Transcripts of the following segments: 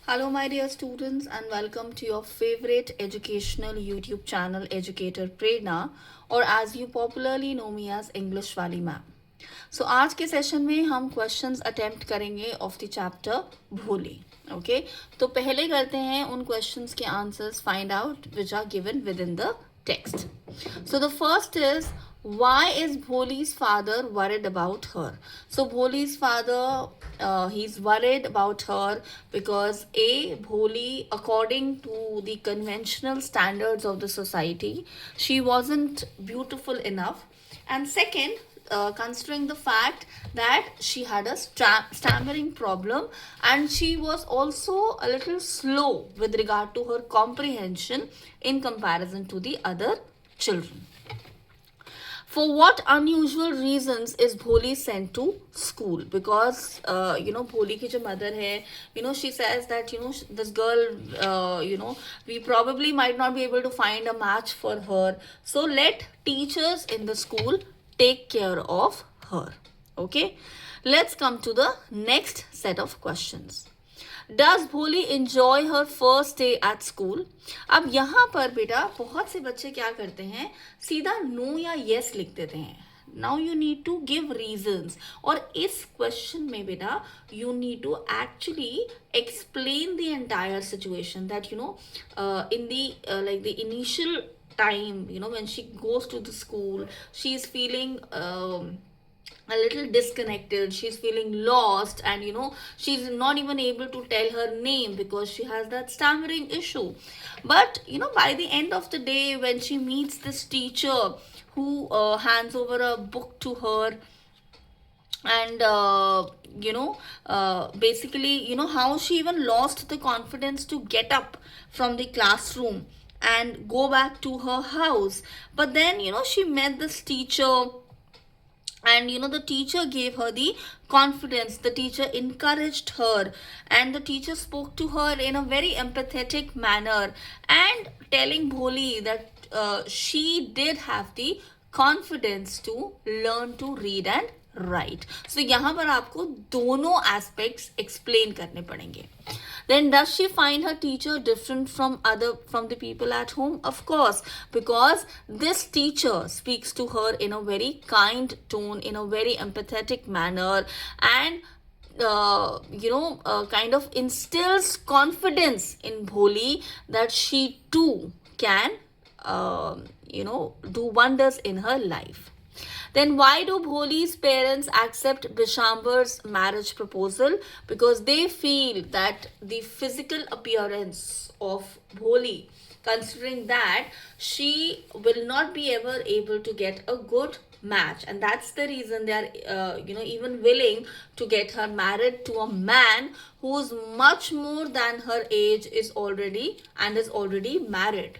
Hello, my dear students, and welcome to your favorite educational YouTube channel, Educator Prerna, or as you popularly know me as English Wali Ma'am. So आज के session में हम questions attempt करेंगे of the chapter Bholi. Okay, तो पहले करते हैं उन क्वेश्चंस के answers find out which are given within the text. So the first is, why is Bholi's father worried about her? So Bholi's father, he's worried about her because Bholi, according to the conventional standards of the society, she wasn't beautiful enough, and second, considering the fact that she had a stammering problem and she was also a little slow with regard to her comprehension in comparison to the other children. For what unusual reasons is Bholi sent to school? Because Bholi ki jo mother hai, she says that this girl, we probably might not be able to find a match for her, so let teachers in the school take care of her. Okay, let's come to the next set of questions. Does Bholi enjoy her first day at school? अब यहाँ पर बेटा बहुत से बच्चे क्या करते हैं, सीधा नो या येस लिख देते हैं. Now you need to give reasons. और इस question में बेटा you need to actually explain the entire situation, that in the like the initial time, when she goes to the school, she's feeling a little disconnected, she's feeling lost, and she's not even able to tell her name because she has that stammering issue. But by the end of the day, when she meets this teacher who hands over a book to her, and basically how she even lost the confidence to get up from the classroom and go back to her house. But then she met this teacher, and the teacher gave her the confidence, the teacher encouraged her, and the teacher spoke to her in a very empathetic manner and telling Bholi that she did have the confidence to learn to read and write. So यहाँ पर आपको दोनों aspects explain करने पड़ेंगे. Then does she find her teacher different from the people at home? Of course, because this teacher speaks to her in a very kind tone, in a very empathetic manner, and kind of instills confidence in Bholi that she too can do wonders in her life. Then why do Bholi's parents accept Bishambar's marriage proposal? Because they feel that the physical appearance of Bholi, considering that she will not be ever able to get a good match, and that's the reason they are even willing to get her married to a man who's much more than her age, is already married.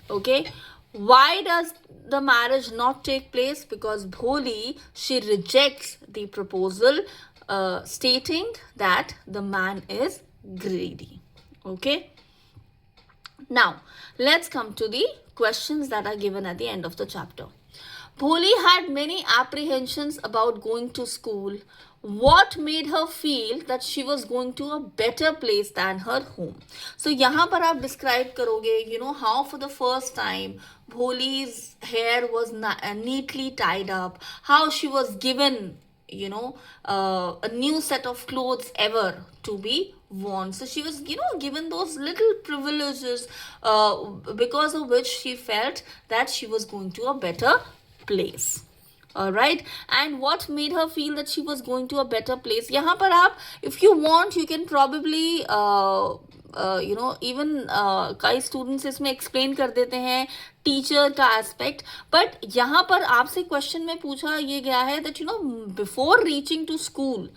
Okay, why does the marriage not take place? Because Bholi, she rejects the proposal, stating that the man is greedy. Okay, now let's come to the questions that are given at the end of the chapter. Bholi had many apprehensions about going to school. What made her feel that she was going to a better place than her home? So यहाँ पर आप describe करोगे, how for the first time Bholi's hair was neatly tied up, how she was given a new set of clothes ever to be worn. So she was given those little privileges because of which she felt that she was going to a better place. Alright, and what made her feel that she was going to a better place? यहाँ पर आप, if you want, you can probably even कई students इसमें explain कर देते हैं teacher का aspect, but यहाँ पर आपसे question में पूछा ये गया है that before reaching to school,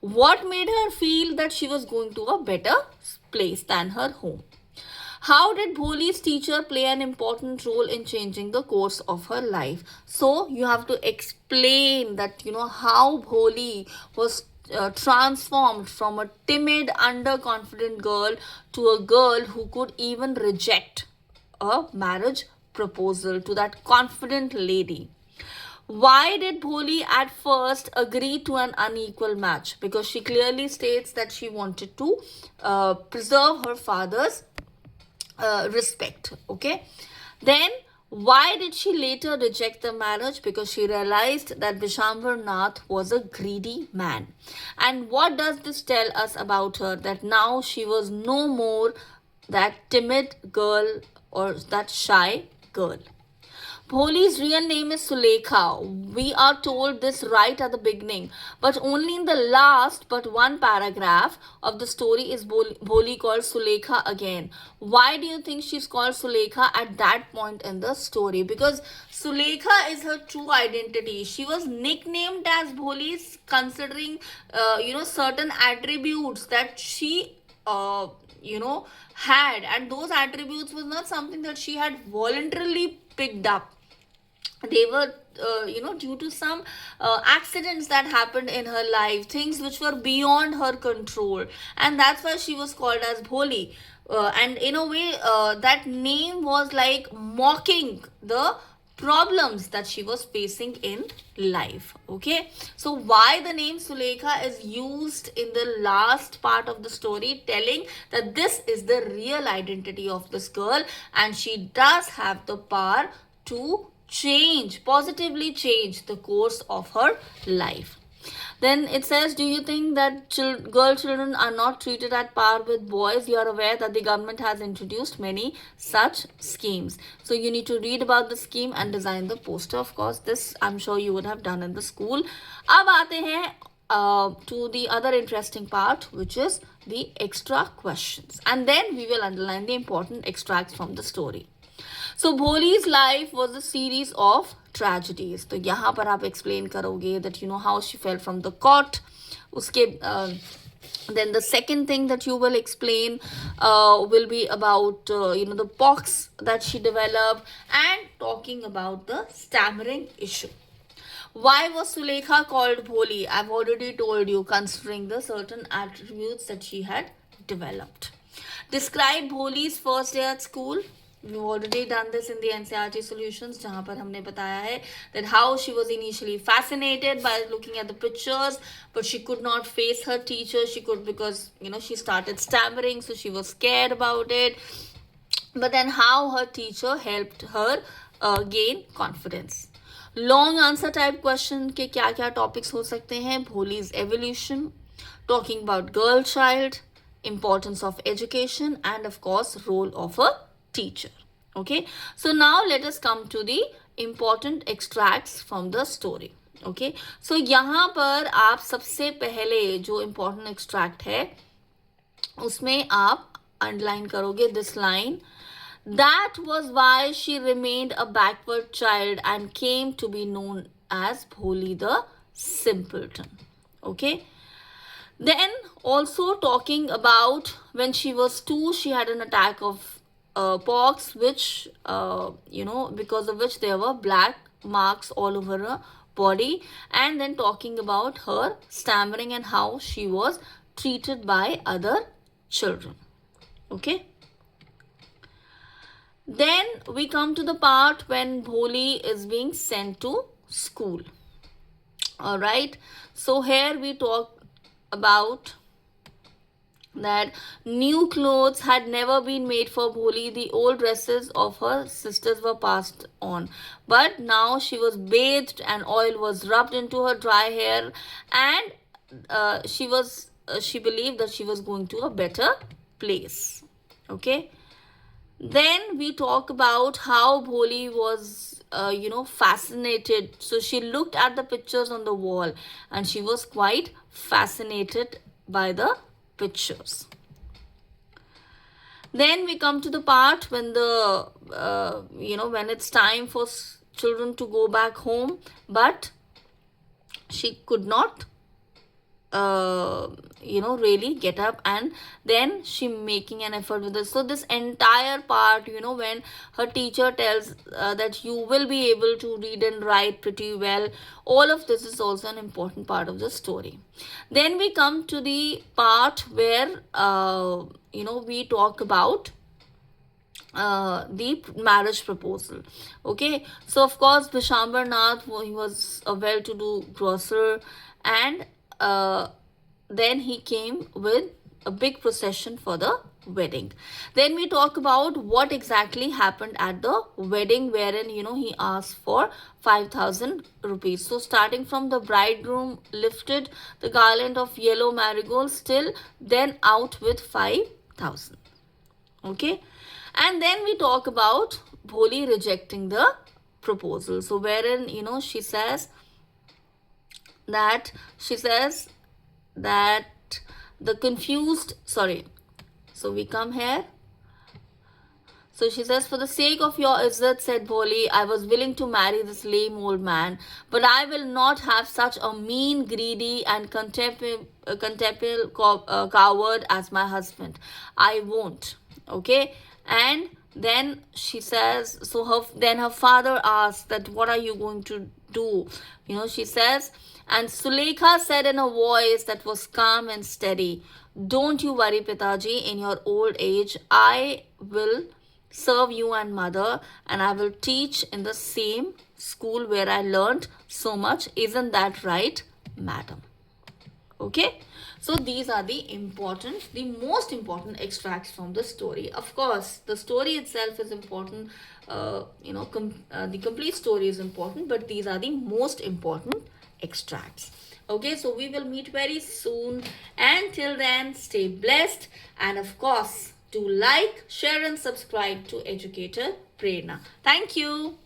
what made her feel that she was going to a better place than her home? How did Bholi's teacher play an important role in changing the course of her life? So you have to explain that how Bholi was transformed from a timid, underconfident girl to a girl who could even reject a marriage proposal, to that confident lady. Why did Bholi at first agree to an unequal match? Because she clearly states that she wanted to preserve her father's respect. Okay. Then, why did she later reject the marriage? Because she realized that Vishambhar Nath was a greedy man. And what does this tell us about her? That now she was no more that timid girl or that shy girl. Bholi's real name is Sulekha. We are told this right at the beginning, but only in the last but one paragraph of the story is Bholi called Sulekha again. Why do you think she's called Sulekha at that point in the story? Because Sulekha is her true identity. She was nicknamed as Bholi considering certain attributes that she had, and those attributes was not something that she had voluntarily picked up. They were due to some accidents that happened in her life, things which were beyond her control, and that's why she was called as Bholi. And in a way, that name was like mocking the problems that she was facing in life. Okay, so why the name Sulekha is used in the last part of the story, telling that this is the real identity of this girl, and she does have the power to positively change the course of her life. Then it says, do you think that girl children are not treated at par with boys? You are aware that the government has introduced many such schemes. So you need to read about the scheme and design the poster. Of course, this I'm sure you would have done in the school. अब आते हैं to the other interesting part, which is the extra questions. And then we will underline the important extracts from the story. So Bholi's life was a series of tragedies. तो यहाँ पर आप explain करोगे that how she fell from the cot. उसके then the second thing that you will explain will be about the pox that she developed, and talking about the stammering issue. Why was Sulekha called Bholi? I've already told you, considering the certain attributes that she had developed. Describe Bholi's first day at school. We've already done this in the NCERT solutions, जहाँ पर हमने बताया है that how she was initially fascinated by looking at the pictures, but she could not face her teacher. She could, because she started stammering, so she was scared about it. But then how her teacher helped her gain confidence. Long answer type question के क्या क्या topics हो सकते हैं? Bholi's evolution, talking about girl child, importance of education, and of course role of a teacher. Okay, so now let us come to the important extracts from the story. Okay, so यहाँ पर आप सबसे पहले जो important extract है उसमें आप underline करोगे this line. That was why she remained a backward child and came to be known as Bholi the simpleton. Okay. Then also talking about when she was 2, she had an attack of pox, which because of which there were black marks all over her body. And then talking about her stammering and how she was treated by other children. Okay. Then we come to the part when Bholi is being sent to school. All right. So here we talk about that new clothes had never been made for Bholi. The old dresses of her sisters were passed on. But now she was bathed and oil was rubbed into her dry hair, and she believed that she was going to a better place. Okay. Then we talk about how Bholi was, fascinated. So she looked at the pictures on the wall and she was quite fascinated by the pictures. Then we come to the part when when it's time for children to go back home, but she could not really get up, and then she making an effort with this. So this entire part, when her teacher tells that you will be able to read and write pretty well, all of this is also an important part of the story. Then we come to the part where we talk about the marriage proposal. Okay, so of course Vishambhar Nath, he was a well-to-do grocer, and uh, then he came with a big procession for the wedding. Then we talk about what exactly happened at the wedding, wherein he asked for 5,000 rupees. So starting from the bridegroom lifted the garland of yellow marigolds till then out with 5,000. Okay, and then we talk about Bholi rejecting the proposal. So wherein she says that the confused, sorry, so we come here. So she says, for the sake of your izzat, said Bholi, I was willing to marry this lame old man, but I will not have such a mean, greedy, and contemptible coward as my husband. I won't. Okay? And then she says, so then her father asks that, what are you going to do? She says, and Sulekha said in a voice that was calm and steady, don't you worry, Pitaji, in your old age, I will serve you and mother, and I will teach in the same school where I learned so much. Isn't that right, madam? Okay, so these are the most important extracts from the story. Of course, the story itself is important, the complete story is important, but these are the most important extracts. Okay, so we will meet very soon, and till then, stay blessed, and of course, do like, share, and subscribe to Educator Prerna. Thank you.